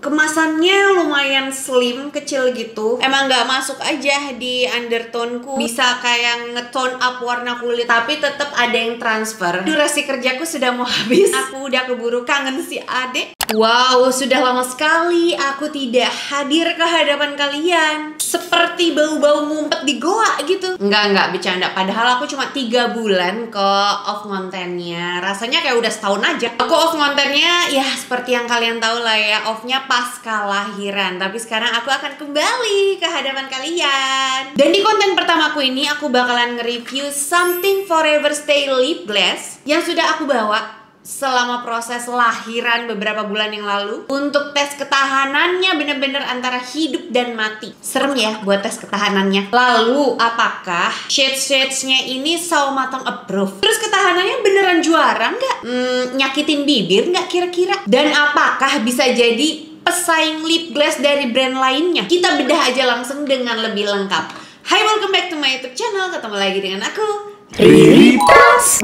Kemasannya lumayan slim, kecil gitu. Emang nggak masuk aja di undertoneku. Bisa kayak ngetone up warna kulit, tapi tetap ada yang transfer. Durasi kerjaku sudah mau habis. Aku udah keburu kangen si adek. Wow, sudah lama sekali aku tidak hadir ke hadapan kalian. Seperti bau-bau ngumpet di goa gitu. Enggak bercanda. Padahal aku cuma 3 bulan kok off kontennya. Rasanya kayak udah setahun aja. Aku off kontennya ya seperti yang kalian tahu lah ya, offnya pasca lahiran. Tapi sekarang aku akan kembali ke hadapan kalian. Dan di konten pertamaku ini aku bakalan nge-review Something Forever Stay Lip Gloss yang sudah aku bawa selama proses lahiran beberapa bulan yang lalu. Untuk tes ketahanannya bener-bener antara hidup dan mati. Serem ya buat tes ketahanannya. Lalu apakah shades-shadesnya ini Saw Matang approve? Terus ketahanannya beneran juara nggak? Nyakitin bibir nggak kira-kira? Dan apakah bisa jadi pesaing lip gloss dari brand lainnya? Kita bedah aja langsung dengan lebih lengkap. Hai, welcome back to my YouTube channel. Ketemu lagi dengan aku, Riri Pras.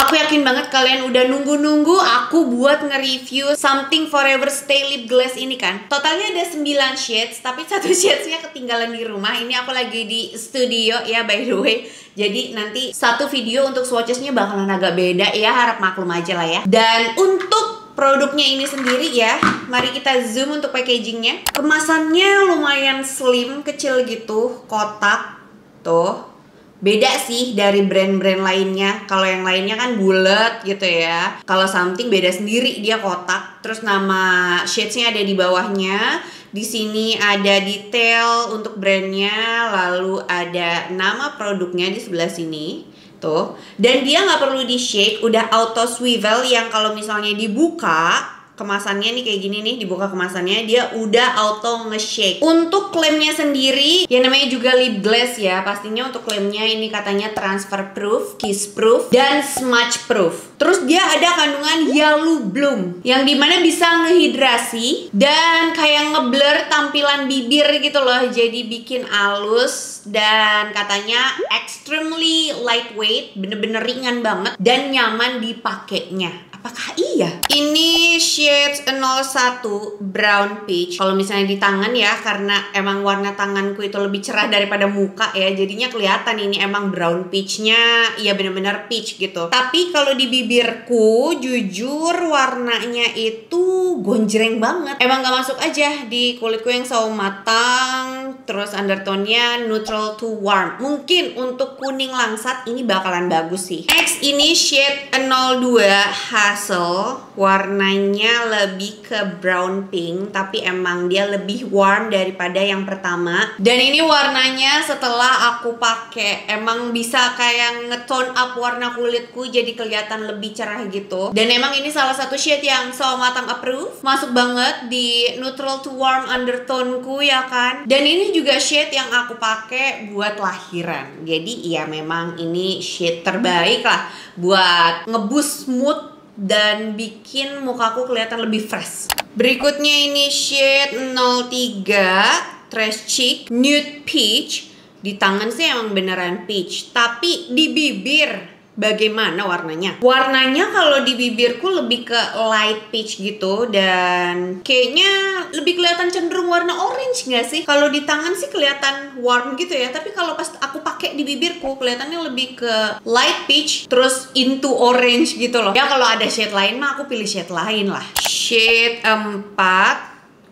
Aku yakin banget kalian udah nunggu-nunggu aku buat nge-review Something Forever Stay Lip Gloss ini kan. Totalnya ada 9 shades, tapi satu shadesnya ketinggalan di rumah. Ini aku lagi di studio ya, by the way. Jadi nanti satu video untuk swatchesnya bakalan agak beda ya, harap maklum aja lah ya. Dan untuk produknya ini sendiri ya, mari kita zoom untuk packagingnya. Kemasannya lumayan slim, kecil gitu, kotak. Tuh. Beda sih dari brand-brand lainnya. Kalau yang lainnya kan bulat gitu ya. Kalau Something beda sendiri, dia kotak. Terus nama shadesnya ada di bawahnya. Di sini ada detail untuk brandnya. Lalu ada nama produknya di sebelah sini. Tuh. Dan dia nggak perlu di shake, udah auto swivel yang kalau misalnya dibuka kemasannya nih kayak gini nih, dibuka kemasannya dia udah auto nge-shake. Untuk klaimnya sendiri, yang namanya juga lip gloss ya, pastinya untuk klaimnya ini katanya transfer proof, kiss proof, dan smudge proof. Terus dia ada kandungan Yalu Bloom yang dimana bisa ngehidrasi dan kayak ngeblur tampilan bibir gitu loh, jadi bikin halus. Dan katanya extremely lightweight, bener-bener ringan banget dan nyaman dipakainya. Apakah iya? Ini shades 01 brown peach. Kalau misalnya di tangan ya, karena emang warna tanganku itu lebih cerah daripada muka ya, jadinya kelihatan ini emang brown peachnya. Ya bener-bener peach gitu. Tapi kalau di bibirku, jujur warnanya itu gonjreng banget. Emang gak masuk aja di kulitku yang sawo matang. Terus undertone-nya neutral to warm. Mungkin untuk kuning langsat ini bakalan bagus sih. Next ini shade 02 Hazel. Warnanya lebih ke brown pink, tapi emang dia lebih warm daripada yang pertama. Dan ini warnanya setelah aku pakai emang bisa kayak ngetone up warna kulitku jadi kelihatan lebih cerah gitu. Dan emang ini salah satu shade yang Saw Matang approve. Masuk banget di neutral to warm undertone-ku ya kan. Dan ini juga shade yang aku pakai buat lahiran. Jadi ya memang ini shade terbaik lah buat ngeboost mood dan bikin mukaku kelihatan lebih fresh. Berikutnya ini shade 03 Trash Cheek Nude Peach. Di tangan sih emang beneran peach, tapi di bibir bagaimana warnanya? Warnanya kalau di bibirku lebih ke light peach gitu, dan kayaknya lebih kelihatan cenderung warna orange nggak sih? Kalau di tangan sih kelihatan warm gitu ya, tapi kalau pas aku pakai di bibirku kelihatannya lebih ke light peach terus into orange gitu loh. Ya kalau ada shade lain mah aku pilih shade lain lah. Shade 4.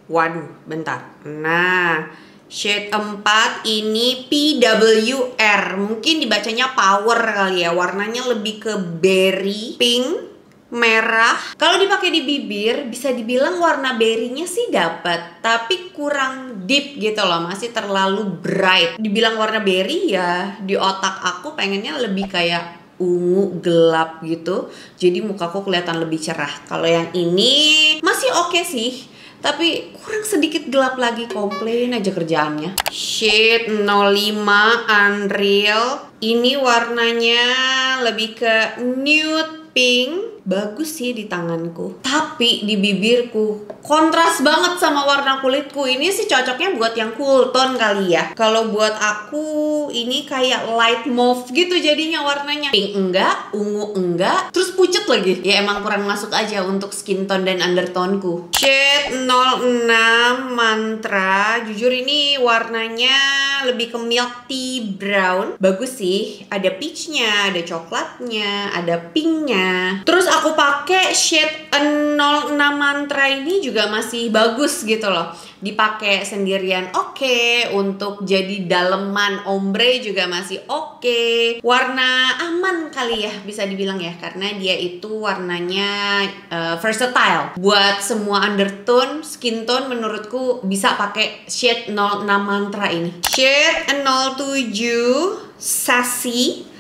Waduh, bentar. Nah, shade 4 ini PWR. Mungkin dibacanya power kali ya. Warnanya lebih ke berry, pink, merah. Kalau dipakai di bibir bisa dibilang warna berry-nya sih dapat, tapi kurang deep gitu loh, masih terlalu bright. Dibilang warna berry ya, di otak aku pengennya lebih kayak ungu gelap gitu. Jadi mukaku kelihatan lebih cerah. Kalau yang ini masih oke sih, tapi kurang sedikit gelap lagi, komplain aja kerjaannya. Shade 05 Unreal. Ini warnanya lebih ke nude pink. bagus sih di tanganku, tapi di bibirku kontras banget sama warna kulitku. Ini sih cocoknya buat yang cool tone kali ya. Kalau buat aku ini kayak light mauve gitu jadinya warnanya. Pink enggak, ungu enggak, terus pucet lagi. Ya emang kurang masuk aja untuk skin tone dan undertoneku. Shade 06 Mantra. Jujur ini warnanya lebih ke milk tea brown. Bagus sih, ada peachnya, ada coklatnya, ada pinknya. Terus aku pakai shade 06 Mantra ini juga masih bagus gitu loh. Dipakai sendirian oke, untuk jadi daleman ombre juga masih oke. Warna aman kali ya bisa dibilang ya, karena dia itu warnanya versatile. Buat semua undertone, skin tone menurutku bisa pakai shade 06 Mantra ini. Shade 07 Sassy.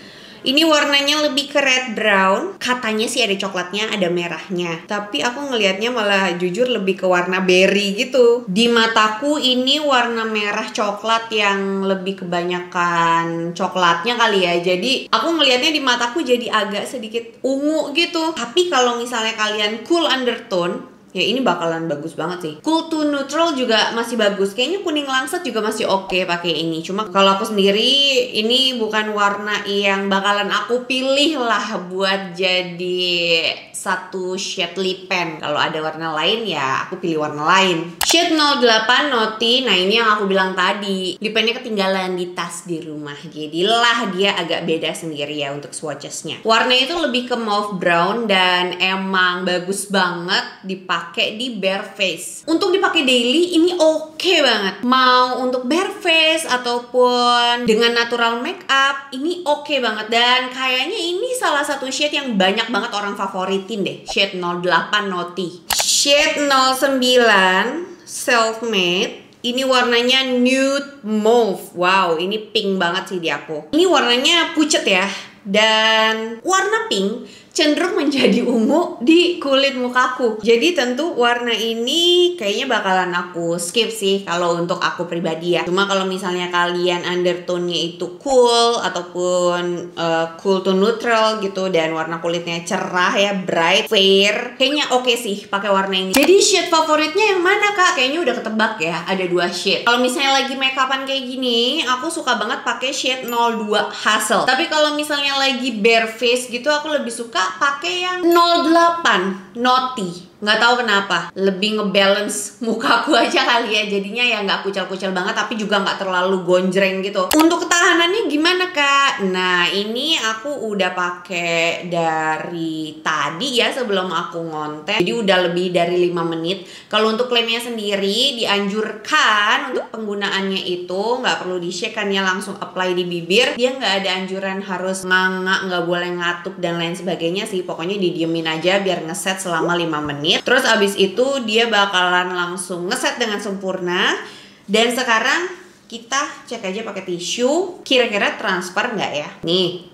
Ini warnanya lebih ke red brown. Katanya sih ada coklatnya, ada merahnya. Tapi aku ngelihatnya malah jujur lebih ke warna berry gitu. Di mataku ini warna merah coklat yang lebih kebanyakan coklatnya kali ya. Jadi aku ngelihatnya di mataku jadi agak sedikit ungu gitu. Tapi kalau misalnya kalian cool undertone, ya ini bakalan bagus banget sih. Cool to neutral juga masih bagus. Kayaknya kuning langsat juga masih oke pakai ini. Cuma kalau aku sendiri ini bukan warna yang bakalan aku pilih lah buat jadi satu shade lip pen. Kalau ada warna lain ya aku pilih warna lain. Shade 08 Naughty. Nah ini yang aku bilang tadi, lip pennya ketinggalan di tas di rumah. Jadilah dia agak beda sendiri ya untuk swatchesnya. Warnanya itu lebih ke mauve brown dan emang bagus banget dipakai di bare face. Untuk dipakai daily ini oke banget. Mau untuk bare face ataupun dengan natural makeup ini oke banget. Dan kayaknya ini salah satu shade yang banyak banget orang favoritin deh. Shade 08 Naughty. Shade 09 Self-Made. Ini warnanya nude mauve. Wow, ini pink banget sih di aku. Ini warnanya pucet ya. Dan warna pink cenderung menjadi ungu di kulit mukaku. Jadi tentu warna ini kayaknya bakalan aku skip sih kalau untuk aku pribadi ya. Cuma kalau misalnya kalian undertone-nya itu cool ataupun cool to neutral gitu dan warna kulitnya cerah ya, bright, fair, kayaknya oke sih pakai warna ini. Jadi shade favoritnya yang mana kak? Kayaknya udah ketebak ya, ada 2 shade. Kalau misalnya lagi makeupan kayak gini, aku suka banget pakai shade 02 Hustle. Tapi kalau misalnya lagi bare face gitu, aku lebih suka pakai yang 08 Naughty. Nggak tahu kenapa, lebih ngebalance mukaku aja kali ya. Jadinya ya nggak kucel-kucel banget tapi juga nggak terlalu gonjreng gitu. Untuk ketahanannya gimana kak? Nah ini aku udah pakai dari tadi ya sebelum aku ngonten. Jadi udah lebih dari 5 menit. Kalau untuk klaimnya sendiri dianjurkan untuk penggunaannya itu nggak perlu di-shake kan ya, langsung apply di bibir. Dia nggak ada anjuran harus nganga, nggak boleh ngatup dan lain sebagainya sih. Pokoknya didiemin aja biar ngeset selama 5 menit. Terus abis itu dia bakalan langsung ngeset dengan sempurna. Dan sekarang kita cek aja pakai tisu, kira-kira transfer nggak ya? Nih,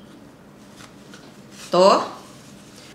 tuh,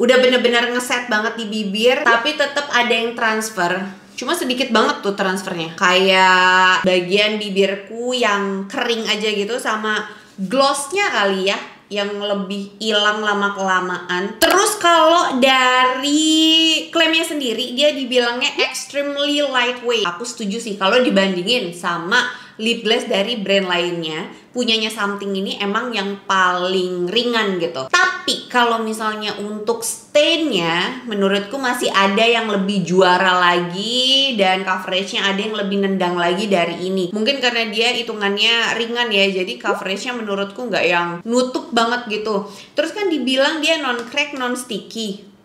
udah bener-bener ngeset banget di bibir, tapi tetap ada yang transfer. Cuma sedikit banget tuh transfernya. Kayak bagian bibirku yang kering aja gitu, sama glossnya kali ya yang lebih hilang lama-kelamaan. Terus kalau dari klaimnya sendiri dia dibilangnya extremely lightweight. Aku setuju sih kalau dibandingin sama lip gloss dari brand lainnya, punyanya Something ini emang yang paling ringan gitu. Tapi kalau misalnya untuk stainnya, menurutku masih ada yang lebih juara lagi dan coveragenya ada yang lebih nendang lagi dari ini. Mungkin karena dia hitungannya ringan ya, jadi coveragenya menurutku nggak yang nutup banget gitu. Terus kan dibilang dia non crack, non sticky.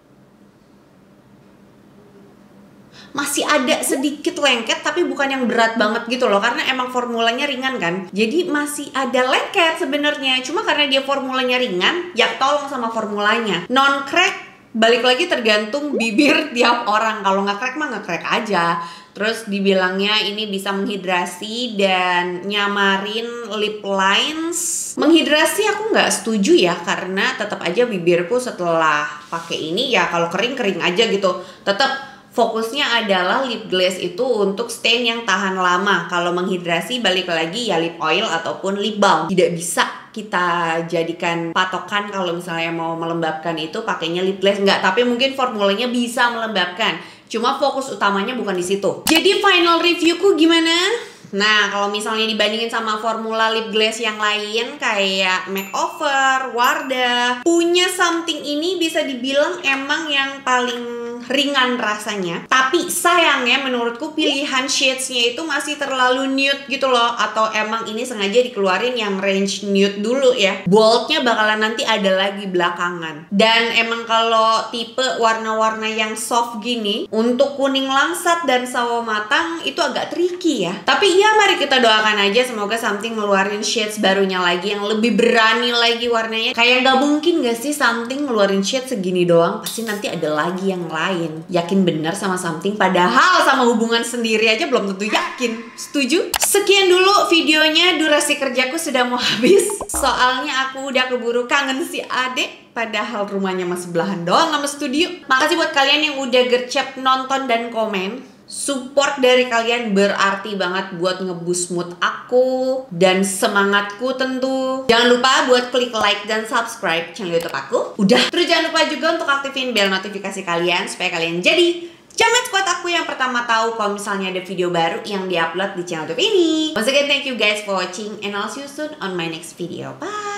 Masih ada sedikit lengket tapi bukan yang berat banget gitu loh, karena emang formulanya ringan kan. Jadi masih ada lengket sebenarnya. Cuma karena dia formulanya ringan, ya tolong sama formulanya. Non crack balik lagi tergantung bibir tiap orang. Kalau nggak crack mah nggak crack aja. Terus dibilangnya ini bisa menghidrasi dan nyamarin lip lines. Menghidrasi aku nggak setuju ya, karena tetap aja bibirku setelah pakai ini ya kalau kering aja gitu. Tetap fokusnya adalah lip gloss itu untuk stain yang tahan lama. Kalau menghidrasi balik lagi ya lip oil ataupun lip balm. Tidak bisa kita jadikan patokan kalau misalnya mau melembabkan itu pakainya lip gloss, enggak, tapi mungkin formulanya bisa melembabkan. Cuma fokus utamanya bukan di situ. Jadi final reviewku gimana? Nah, kalau misalnya dibandingin sama formula lip gloss yang lain kayak Makeover, Wardah, punya something ini bisa dibilang emang yang paling ringan rasanya. Tapi sayangnya menurutku pilihan shades-nya itu masih terlalu nude gitu loh. Atau emang ini sengaja dikeluarin yang range nude dulu ya. Boldnya bakalan nanti ada lagi belakangan. Dan emang kalau tipe warna-warna yang soft gini, untuk kuning langsat dan sawo matang itu agak tricky ya. Tapi ya mari kita doakan aja semoga something ngeluarin shades barunya lagi yang lebih berani lagi warnanya. Kayak gak mungkin gak sih something ngeluarin shade segini doang, pasti nanti ada lagi yang lain. Yakin bener sama something, padahal sama hubungan sendiri aja belum tentu yakin. Setuju? Sekian dulu videonya, durasi kerjaku sudah mau habis. Soalnya aku udah keburu kangen si adek, padahal rumahnya masih belahan doang sama studio. Makasih buat kalian yang udah gercep nonton dan komen. Support dari kalian berarti banget buat nge-boost mood aku dan semangatku tentu. Jangan lupa buat klik like dan subscribe channel YouTube aku. Udah. Terus jangan lupa juga untuk aktifin bel notifikasi kalian supaya kalian jadi Jamet Squad aku yang pertama tahu kalau misalnya ada video baru yang diupload di channel YouTube ini. Once again, thank you guys for watching and I'll see you soon on my next video. Bye!